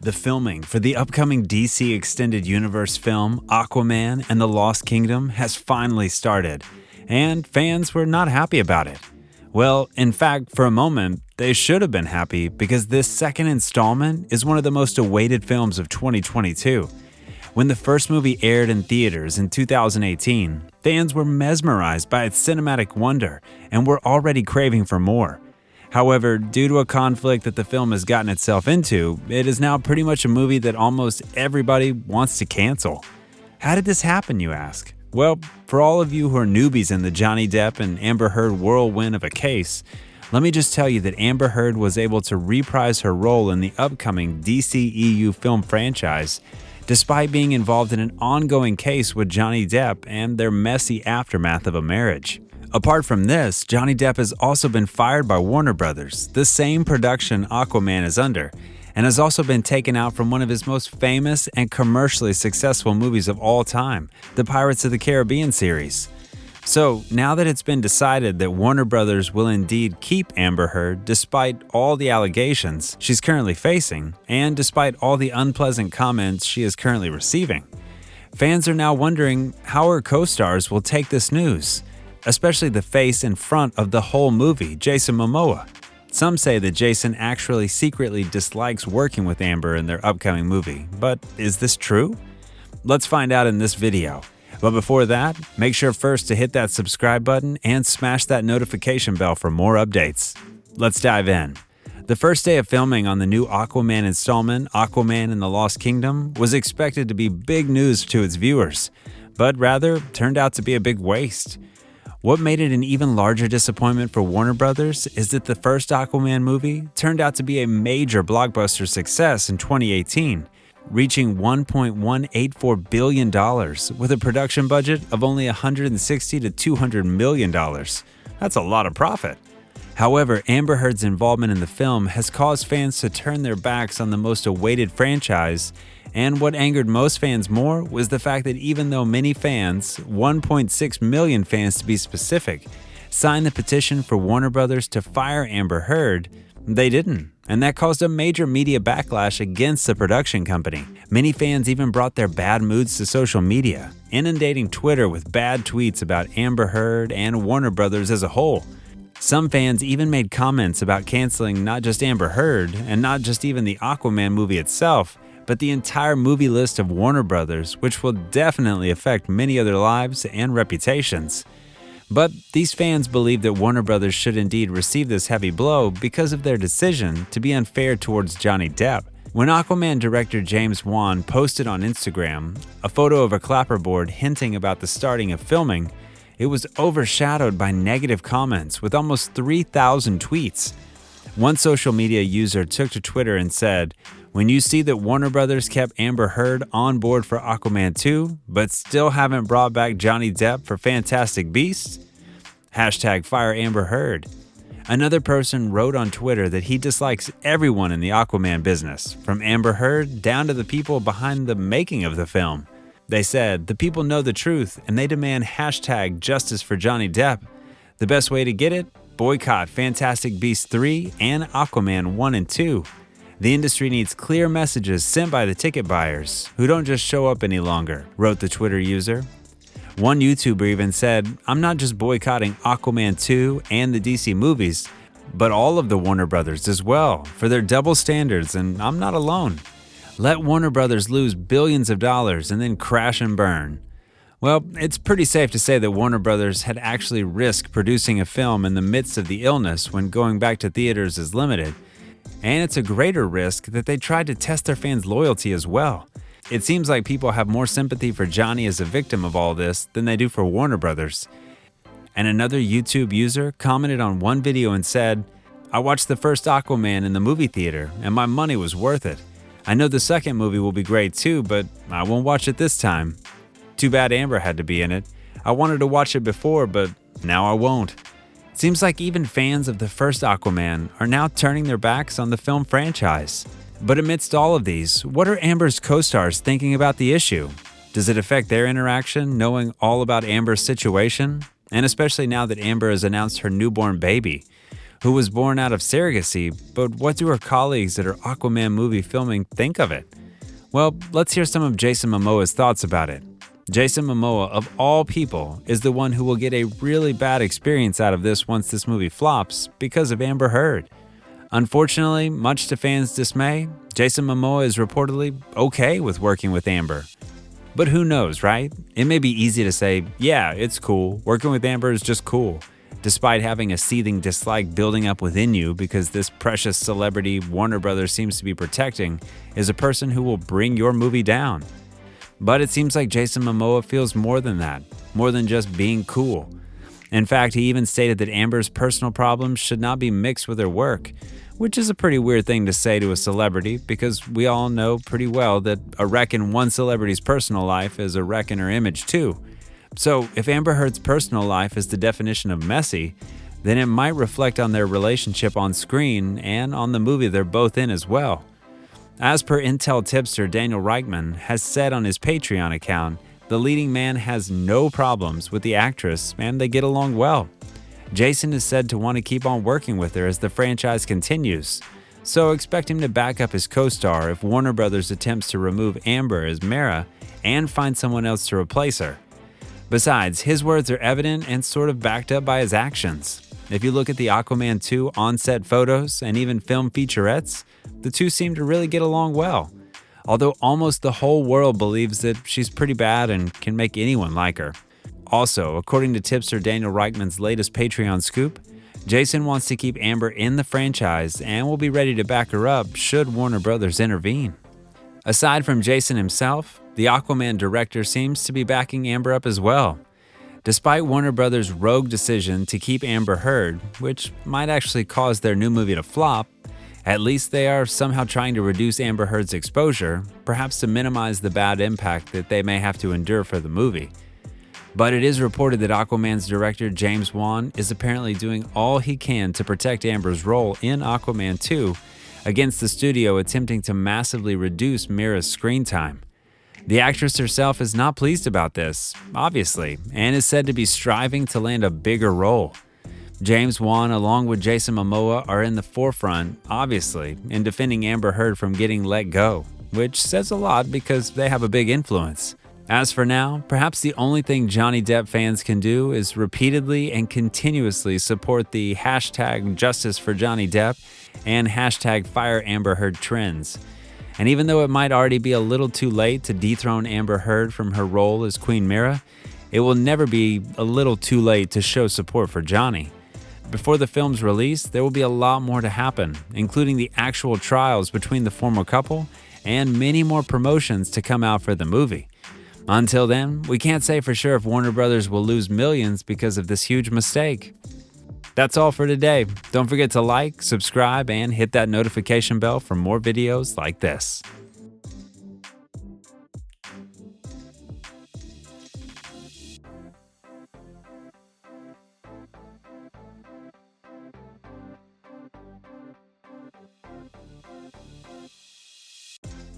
The filming for the upcoming DC Extended Universe film Aquaman and the Lost Kingdom has finally started, and fans were not happy about it. Well, in fact, for a moment, they should have been happy because this second installment is one of the most awaited films of 2022. When the first movie aired in theaters in 2018, fans were mesmerized by its cinematic wonder and were already craving for more. However, due to a conflict that the film has gotten itself into, it is now pretty much a movie that almost everybody wants to cancel. How did this happen, you ask? Well, for all of you who are newbies in the Johnny Depp and Amber Heard whirlwind of a case, let me just tell you that Amber Heard was able to reprise her role in the upcoming DCEU film franchise, despite being involved in an ongoing case with Johnny Depp and their messy aftermath of a marriage. Apart from this, Johnny Depp has also been fired by Warner Brothers, the same production Aquaman is under, and has also been taken out from one of his most famous and commercially successful movies of all time, the Pirates of the Caribbean series. So, now that it's been decided that Warner Brothers will indeed keep Amber Heard despite all the allegations she's currently facing, and despite all the unpleasant comments she is currently receiving, fans are now wondering how her co-stars will take this news, especially the face in front of the whole movie, Jason Momoa. Some say that Jason actually secretly dislikes working with Amber in their upcoming movie, but is this true? Let's find out in this video. But before that, make sure first to hit that subscribe button and smash that notification bell for more updates. Let's dive in. The first day of filming on the new Aquaman installment, Aquaman and the Lost Kingdom, was expected to be big news to its viewers, but rather turned out to be a big waste. What made it an even larger disappointment for Warner Brothers is that the first Aquaman movie turned out to be a major blockbuster success in 2018, reaching $1.184 billion with a production budget of only $160 to $200 million. That's a lot of profit. However, Amber Heard's involvement in the film has caused fans to turn their backs on the most awaited franchise, and what angered most fans more was the fact that even though many fans, 1.6 million fans to be specific, signed the petition for Warner Brothers to fire Amber Heard, they didn't, and that caused a major media backlash against the production company. Many fans even brought their bad moods to social media, inundating Twitter with bad tweets about Amber Heard and Warner Brothers as a whole. Some fans even made comments about canceling not just Amber Heard and not just even the Aquaman movie itself, but the entire movie list of Warner Brothers, which will definitely affect many other lives and reputations. But these fans believe that Warner Brothers should indeed receive this heavy blow because of their decision to be unfair towards Johnny Depp. When Aquaman director James Wan posted on Instagram a photo of a clapperboard hinting about the starting of filming, it was overshadowed by negative comments with almost 3,000 tweets. One social media user took to Twitter and said, "When you see that Warner Brothers kept Amber Heard on board for Aquaman 2, but still haven't brought back Johnny Depp for Fantastic Beasts? Hashtag fire Amber Heard." Another person wrote on Twitter that he dislikes everyone in the Aquaman business, from Amber Heard down to the people behind the making of the film. They said, "The people know the truth and they demand hashtag justice for Johnny Depp. The best way to get it? Boycott Fantastic Beasts 3 and Aquaman 1 and 2. The industry needs clear messages sent by the ticket buyers, who don't just show up any longer," wrote the Twitter user. One YouTuber even said, "I'm not just boycotting Aquaman 2 and the DC movies, but all of the Warner Brothers as well, for their double standards, and I'm not alone. Let Warner Brothers lose billions of dollars and then crash and burn." Well, it's pretty safe to say that Warner Brothers had actually risked producing a film in the midst of the illness when going back to theaters is limited. And it's a greater risk that they tried to test their fans' loyalty as well. It seems like people have more sympathy for Johnny as a victim of all this than they do for Warner Brothers. And another YouTube user commented on one video and said, "I watched the first Aquaman in the movie theater and my money was worth it. I know the second movie will be great too, but I won't watch it this time. Too bad Amber had to be in it. I wanted to watch it before, but now I won't." It seems like even fans of the first Aquaman are now turning their backs on the film franchise. But amidst all of these, what are Amber's co-stars thinking about the issue? Does it affect their interaction knowing all about Amber's situation? And especially now that Amber has announced her newborn baby. who was born out of surrogacy, but what do her colleagues at her Aquaman movie filming think of it? Well, let's hear some of Jason Momoa's thoughts about it. Jason Momoa, of all people, is the one who will get a really bad experience out of this once this movie flops because of Amber Heard. Unfortunately, much to fans' dismay, Jason Momoa is reportedly okay with working with Amber. But who knows, right? It may be easy to say, yeah, it's cool, working with Amber is just cool, despite having a seething dislike building up within you because this precious celebrity Warner Brothers seems to be protecting is a person who will bring your movie down. But it seems like Jason Momoa feels more than that, more than just being cool. In fact, he even stated that Amber's personal problems should not be mixed with her work, which is a pretty weird thing to say to a celebrity because we all know pretty well that a wreck in one celebrity's personal life is a wreck in her image too. So if Amber Heard's personal life is the definition of messy, then it might reflect on their relationship on screen and on the movie they're both in as well. As per Intel tipster Daniel Reichman has said on his Patreon account, the leading man has no problems with the actress and they get along well. Jason is said to want to keep on working with her as the franchise continues, so expect him to back up his co-star if Warner Brothers attempts to remove Amber as Mara and find someone else to replace her. Besides, his words are evident and sort of backed up by his actions. If you look at the Aquaman 2 on-set photos and even film featurettes, the two seem to really get along well, although almost the whole world believes that she's pretty bad and can make anyone like her. Also, according to tipster Daniel Reichman's latest Patreon scoop, Jason wants to keep Amber in the franchise and will be ready to back her up should Warner Brothers intervene. Aside from Jason himself, the Aquaman director seems to be backing Amber up as well. Despite Warner Brothers' rogue decision to keep Amber Heard, which might actually cause their new movie to flop, at least they are somehow trying to reduce Amber Heard's exposure, perhaps to minimize the bad impact that they may have to endure for the movie. But it is reported that Aquaman's director James Wan is apparently doing all he can to protect Amber's role in Aquaman 2 against the studio attempting to massively reduce Mira's screen time. The actress herself is not pleased about this, obviously, and is said to be striving to land a bigger role. James Wan, along with Jason Momoa, are in the forefront, obviously, in defending Amber Heard from getting let go, which says a lot because they have a big influence. As for now, perhaps the only thing Johnny Depp fans can do is repeatedly and continuously support the hashtag Justice for Johnny Depp and hashtag Fire Amber Heard trends. And even though it might already be a little too late to dethrone Amber Heard from her role as Queen Mira, it will never be a little too late to show support for Johnny. Before the film's release, there will be a lot more to happen, including the actual trials between the former couple and many more promotions to come out for the movie. Until then, we can't say for sure if Warner Brothers will lose millions because of this huge mistake. That's all for today. Don't forget to like, subscribe, and hit that notification bell for more videos like this.